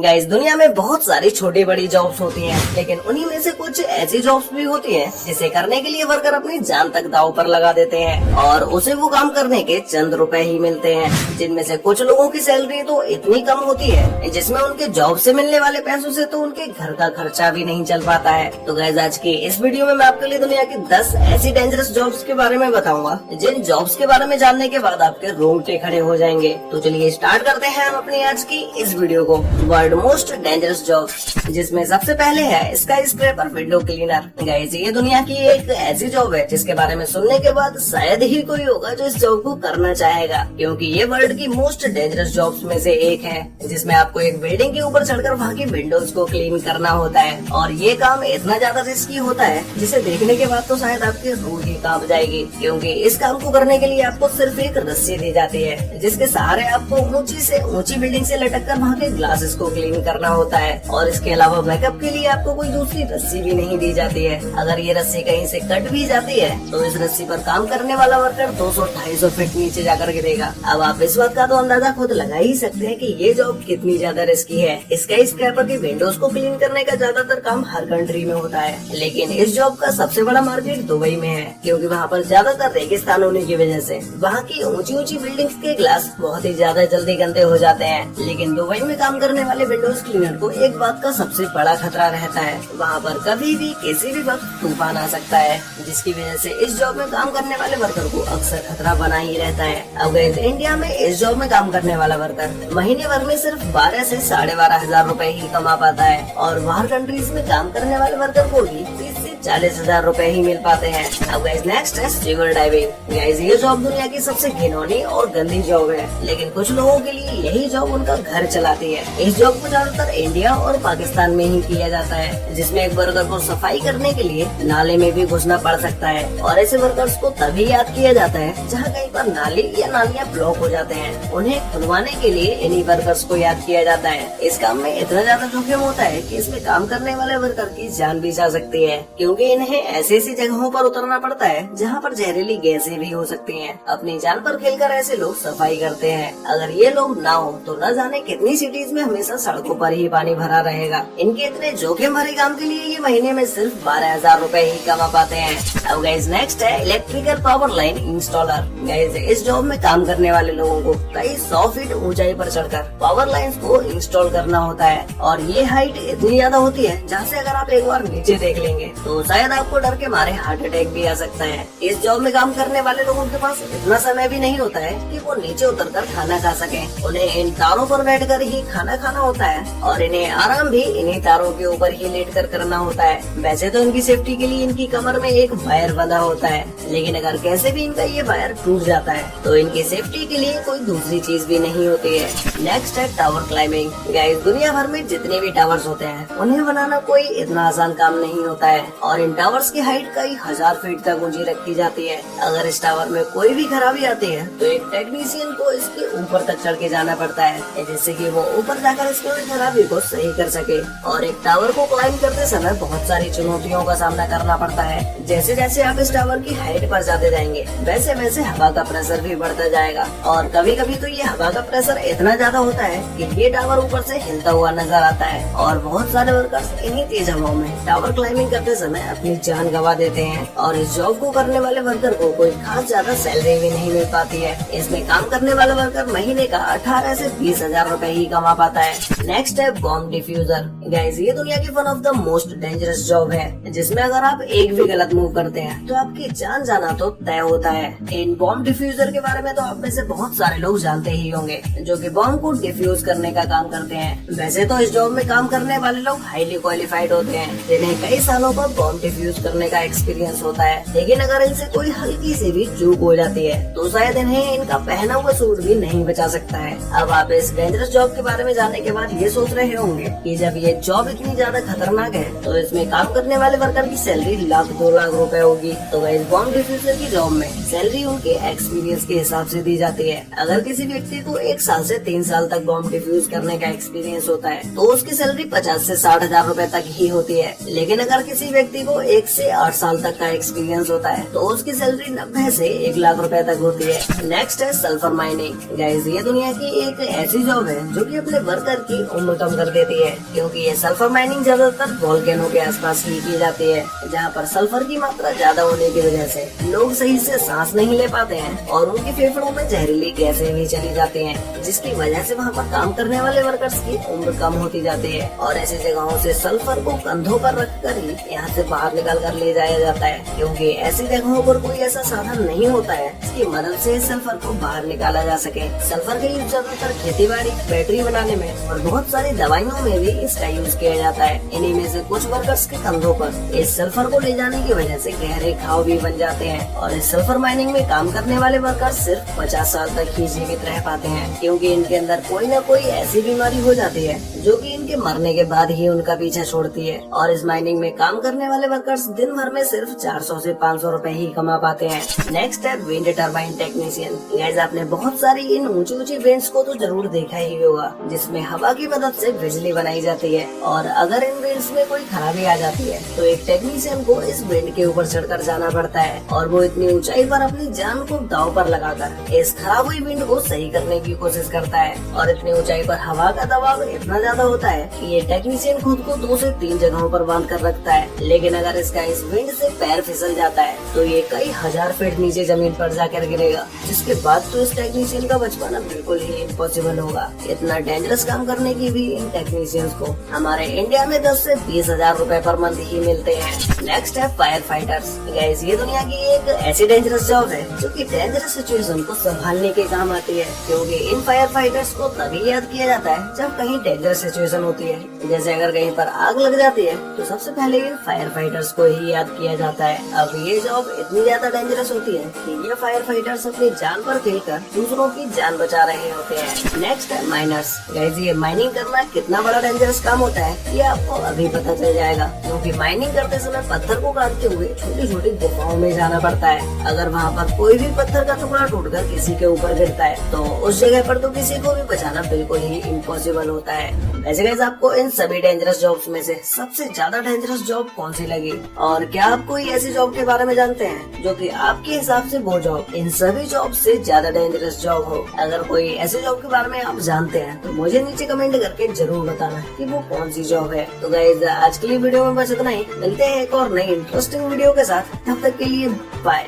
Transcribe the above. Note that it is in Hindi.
गाइस दुनिया में बहुत सारी छोटी बड़ी जॉब्स होती हैं, लेकिन उन्हीं में से कुछ ऐसी जॉब्स भी होती हैं जिसे करने के लिए वर्कर अपनी जान तक दांव पर लगा देते हैं और उसे वो काम करने के चंद रुपए ही मिलते हैं, जिनमें से कुछ लोगों की सैलरी तो इतनी कम होती है जिसमें उनके जॉब से मिलने वाले पैसों से तो उनके घर का खर्चा भी नहीं चल पाता है। तो गाइस आज की इस वीडियो में मैं आपके लिए दुनिया की 10 ऐसी डेंजरस जॉब्स के बारे में बताऊंगा जिन जॉब्स के बारे में जानने के बाद आपके रोंगटे खड़े हो जाएंगे। तो चलिए स्टार्ट करते हैं हम अपनी आज की इस वीडियो को। वर्ल्ड मोस्ट डेंजरस जॉब, जिसमें सबसे पहले है sky scraper window cleaner. Guys ये दुनिया की एक ऐसी जॉब है जिसके बारे में सुनने के बाद शायद ही कोई होगा जो इस जॉब को करना चाहेगा, क्योंकि ये वर्ल्ड की मोस्ट डेंजरस जॉब्स में से एक है, जिसमें आपको एक बिल्डिंग के ऊपर चढ़कर वहाँ की विंडोज को क्लीन करना होता है। और ये काम इतना ज्यादा रिस्की होता है जिसे देखने के बाद तो शायद आपकी रूह ही कांप जाएगी, क्योंकि इस काम को करने के लिए आपको सिर्फ एक रस्सी दी जाती है जिसके सहारे आपको ऊंची से ऊंची बिल्डिंग से लटक कर वहाँ के ग्लासेस को क्लीन करना होता है। और इसके अलावा बैकअप के लिए आपको कोई दूसरी रस्सी भी नहीं दी जाती है। अगर ये रस्सी कहीं से कट भी जाती है तो इस रस्सी पर काम करने वाला वर्कर 200-250 फीट नीचे जाकर गिरेगा। अब आप इस बात का तो अंदाजा खुद लगा ही सकते हैं कि ये जॉब कितनी ज्यादा रिस्की है। स्काई स्क्रैपर की विंडोज को क्लीन करने का ज्यादातर काम हर कंट्री में होता है, लेकिन इस जॉब का सबसे बड़ा मार्केट दुबई में है, क्योंकि वहाँ पर ज्यादातर रेगिस्तान होने की वजह से वहाँ की ऊंची ऊंची बिल्डिंग्स के ग्लास बहुत ही ज्यादा जल्दी गंदे हो जाते हैं। लेकिन दुबई में काम करने वाले विंडोज क्लीनर को एक बात का सबसे बड़ा खतरा रहता है, वहाँ पर कभी भी किसी भी वक्त तूफान आ सकता है, जिसकी वजह से इस जॉब में काम करने वाले वर्कर को अक्सर खतरा बना ही रहता है। अब इंडिया में इस जॉब में काम करने वाला वर्कर महीने भर में सिर्फ 12 से 12,500 रुपए ही कमा पाता है, और बाहर कंट्रीज में काम करने वाले वर्कर को भी 30 से 40,000 रुपए ही मिल पाते हैं। अब गाइस नेक्स्ट है स्टीवर डाइविंग। गाइस ये जॉब दुनिया की सबसे घिनौनी और गंदी जॉब है, लेकिन कुछ लोगों के लिए यही जॉब उनका घर चलाती है। इस जॉब को ज्यादातर इंडिया और पाकिस्तान में ही किया जाता है, जिसमें एक वर्कर को सफाई करने के लिए नाले में भी घुसना पड़ सकता है, और ऐसे वर्कर्स को तभी याद किया जाता है जहाँ कहीं पर नाली या नालियाँ ब्लॉक हो जाते हैं। उन्हें खुलवाने के लिए इन्हीं वर्कर्स को याद किया जाता है। इस काम में इतना ज्यादा जोखिम होता है कि इसमें काम करने वाले वर्कर की जान भी जा सकती है, क्योंकि इन्हें ऐसी ऐसी जगहों पर उतरना पड़ता है जहाँ पर जहरीली गैसें भी हो सकती हैं। अपनी जान पर खेलकर ऐसे लोग सफाई करते हैं। अगर ये लोग ना हो तो न जाने कितनी सिटीज में हमेशा सड़कों पर ही पानी भरा रहेगा। इनके इतने जोखिम भरे काम के लिए ये महीने में सिर्फ 12,000 रुपए ही कमा पाते हैं। अब गाइस नेक्स्ट है electrical power line installer. Guys इस जॉब में काम करने वाले लोगों को कई 100 फीट ऊंचाई पर चढ़कर पावर लाइंस को इंस्टॉल करना होता है, और ये हाइट इतनी ज्यादा होती है जहाँ से अगर आप एक बार नीचे देख लेंगे तो शायद आपको डर के मारे हार्ट अटैक भी आ सकता है। इस जॉब में काम करने वाले लोगों के पास इतना समय भी नहीं होता है कि वो नीचे उतरकर खाना खा सके। उन्हें इन तारों पर बैठकर ही खाना खाना होता है, और इन्हें आराम भी इन्हीं तारों के ऊपर ही लेटकर करना होता है। वैसे तो इनकी सेफ्टी के लिए इनकी कमर में एक वायर बंधा होता है, लेकिन अगर कैसे भी इनका ये वायर टूट जाता है तो इनकी सेफ्टी के लिए कोई दूसरी चीज भी नहीं होती है। नेक्स्ट है टावर क्लाइंबिंग। गाइस दुनिया भर में जितने भी टावर्स होते हैं उन्हें बनाना कोई इतना आसान काम नहीं होता है, और इन टावर्स की हाइट कई 1000 फीट तक ऊंची रखी जाती है। अगर इस टावर में कोई भी खराबी आती है तो एक टेक्नीशियन को इसके ऊपर तक चढ़ के जाना पड़ता है, जिससे कि वो ऊपर जाकर इसकी खराबी को सही कर सके। और एक टावर को क्लाइंब करते समय बहुत सारी चुनौतियों का सामना करना पड़ता है। जैसे जैसे आप इस टावर की हाइट पर जाते जाएंगे वैसे वैसे हवा का प्रेशर भी बढ़ता जाएगा, और कभी कभी तो ये हवा का प्रेशर इतना ज्यादा होता है कि ये टावर ऊपर से हिलता हुआ नजर आता है। और बहुत सारे वर्कर्स इन्हीं तेज हवाओं में टावर क्लाइंबिंग करते समय अपनी जान गंवा देते हैं, और इस जॉब को करने वाले वर्कर को कोई खास ज्यादा सैलरी भी नहीं मिल पाती है। इसमें काम करने वाला वर्कर महीने का 18 से 20,000 रुपए ही कमा पाता है। नेक्स्ट है बॉम्ब डिफ्यूजर। गाइस ये दुनिया की one of the most dangerous job है, जिसमें अगर आप एक भी गलत मूव करते हैं तो आपकी जान जाना तो तय होता है। इन बॉम्ब डिफ्यूजर के बारे में तो आप में से बहुत सारे लोग जानते ही होंगे, जो कि बॉम्ब को डिफ्यूज करने का काम करते हैं। वैसे तो इस जॉब में काम करने वाले लोग हाईली क्वालिफाइड होते हैं, जिन्हें कई सालों पर बॉम्ब डिफ्यूज करने का एक्सपीरियंस होता है, लेकिन अगर इनसे कोई हल्की सी भी चूक हो जाती है तो शायद इन्हें इनका पहना हुआ सूट भी नहीं बचा सकता है। अब आप इस डेंजरस जॉब के बारे में जानने के बाद ये सोच रहे होंगे कि जब ये जॉब इतनी ज्यादा खतरनाक है तो इसमें काम करने वाले वर्कर की सैलरी 1-2 लाख रुपए होगी। तो इस बॉम्ब डिफ्यूजर की जॉब में सैलरी उनके एक्सपीरियंस के हिसाब से दी जाती है। अगर किसी व्यक्ति को 1 साल से 3 साल तक बॉम्ब डिफ्यूज करने का एक्सपीरियंस होता है तो उसकी सैलरी 50 से 60,000 रुपए तक ही होती है। लेकिन अगर किसी व्यक्ति व्यक्ति को 1 से 8 साल तक का एक्सपीरियंस होता है तो उसकी सैलरी 90 से 1 लाख रुपए तक होती है। नेक्स्ट है सल्फर माइनिंग। गाइस ये दुनिया की एक ऐसी जॉब है जो कि अपने वर्कर की उम्र कम कर देती है, क्योंकि ये सल्फर माइनिंग ज्यादातर वोल्केनो के आसपास ही की जाती है, जहाँ पर सल्फर की मात्रा ज्यादा होने की वजह से लोग सही से सांस नहीं ले पाते हैं और उनके फेफड़ों में जहरीली गैसें भी चली जाती हैं, जिसकी वजह से वहाँ पर काम करने वाले वर्कर्स की उम्र कम होती जाती है। और ऐसी जगहों से सल्फर को कंधों पर रखकर ही यहाँ से बाहर निकाल कर ले जाया जाता है, क्योंकि ऐसी जगहों पर कोई ऐसा साधन नहीं होता है जिसकी मदद से सल्फर को बाहर निकाला जा सके। सल्फर का यूज ज्यादातर खेती बाड़ी, बैटरी बनाने में और बहुत सारी दवाइयों में भी इसका यूज किया जाता है। इन्हीं में से कुछ वर्कर्स के कंधों पर इस सल्फर को ले जाने की वजह से गहरे घाव भी बन जाते हैं और इस सल्फर माइनिंग में काम करने वाले वर्कर्स सिर्फ 50 साल तक ही जीवित रह पाते हैं, क्योंकि इनके अंदर कोई न कोई ऐसी बीमारी हो जाती है जो कि इनके मरने के बाद ही उनका पीछा छोड़ती है। और इस माइनिंग में काम करने वाले वर्कर्स दिन भर में सिर्फ 400 से 500 रुपए ही कमा पाते हैं। नेक्स्ट है विंड टर्बाइन टेक्नीशियन। गाइस आपने बहुत सारी इन ऊंची ऊंची विंड्स को तो जरूर देखा ही होगा, जिसमें हवा की मदद से बिजली बनाई जाती है। और अगर इन विंड्स में कोई खराबी आ जाती है तो एक टेक्नीशियन को इस विंड के ऊपर चढ़कर जाना पड़ता है और वो इतनी ऊंचाई पर अपनी जान को दांव पर लगाकर इस खराब हुई विंड को सही करने की कोशिश करता है। और इतनी ऊंचाई पर हवा का दबाव इतना ज्यादा होता है कि ये टेक्नीशियन खुद को 2 से 3 जगहों पर बांध कर रखता है, लेकिन अगर इसका इस विंड से पैर फिसल जाता है तो ये कई हजार फीट नीचे जमीन पर जाकर गिरेगा, जिसके बाद तो इस टेक्नीशियन का बच पाना बिल्कुल ही इम्पॉसिबल होगा। इतना डेंजरस काम करने की भी इन टेक्नीशियंस को हमारे इंडिया में 10 से 20 हजार रूपए पर मंथ ही मिलते हैं। नेक्स्ट है फायर फाइटर्स। गाइस ये दुनिया की एक ऐसी डेंजरस जॉब है जो कि डेंजरस सिचुएशन को संभालने के काम आती है, क्योंकि इन फायर फाइटर्स को तभी याद किया जाता है जब कहीं डेंजरस सिचुएशन होती है। जैसे अगर कहीं पर आग लग जाती है तो सबसे पहले इन फायर फाइटर्स को ही याद किया जाता है। अब ये जॉब इतनी ज्यादा डेंजरस होती है कि ये फायर फाइटर्स अपनी जान पर खेलकर दूसरों की जान बचा रहे होते हैं। नेक्स्ट है माइनर्स। गाइस ये माइनिंग करना कितना बड़ा डेंजरस काम होता है ये आपको अभी पता चल जाएगा, क्योंकि माइनिंग करते समय पत्थर को काटते हुए छोटी छोटी गुफाओं में जाना पड़ता है। अगर वहाँ पर कोई भी पत्थर का टुकड़ा टूटकर किसी के ऊपर गिरता है तो उस जगह पर तो किसी को भी बचाना बिल्कुल ही इम्पॉसिबल होता है। वैसे गाइस आपको इन सभी डेंजरस जॉब्स में से सबसे ज्यादा डेंजरस जॉब कौन सी लगी, और क्या आप कोई ऐसी जॉब के बारे में जानते हैं जो कि आपके हिसाब से वो जॉब इन सभी जॉब से ज्यादा डेंजरस जॉब हो? अगर कोई ऐसी जॉब के बारे में आप जानते हैं तो मुझे नीचे कमेंट करके जरूर बताना कि वो कौन सी जॉब है। तो गाइस आज के लिए वीडियो में बस इतना ही। मिलते हैं एक और नई इंटरेस्टिंग वीडियो के साथ, तब तक के लिए बाय।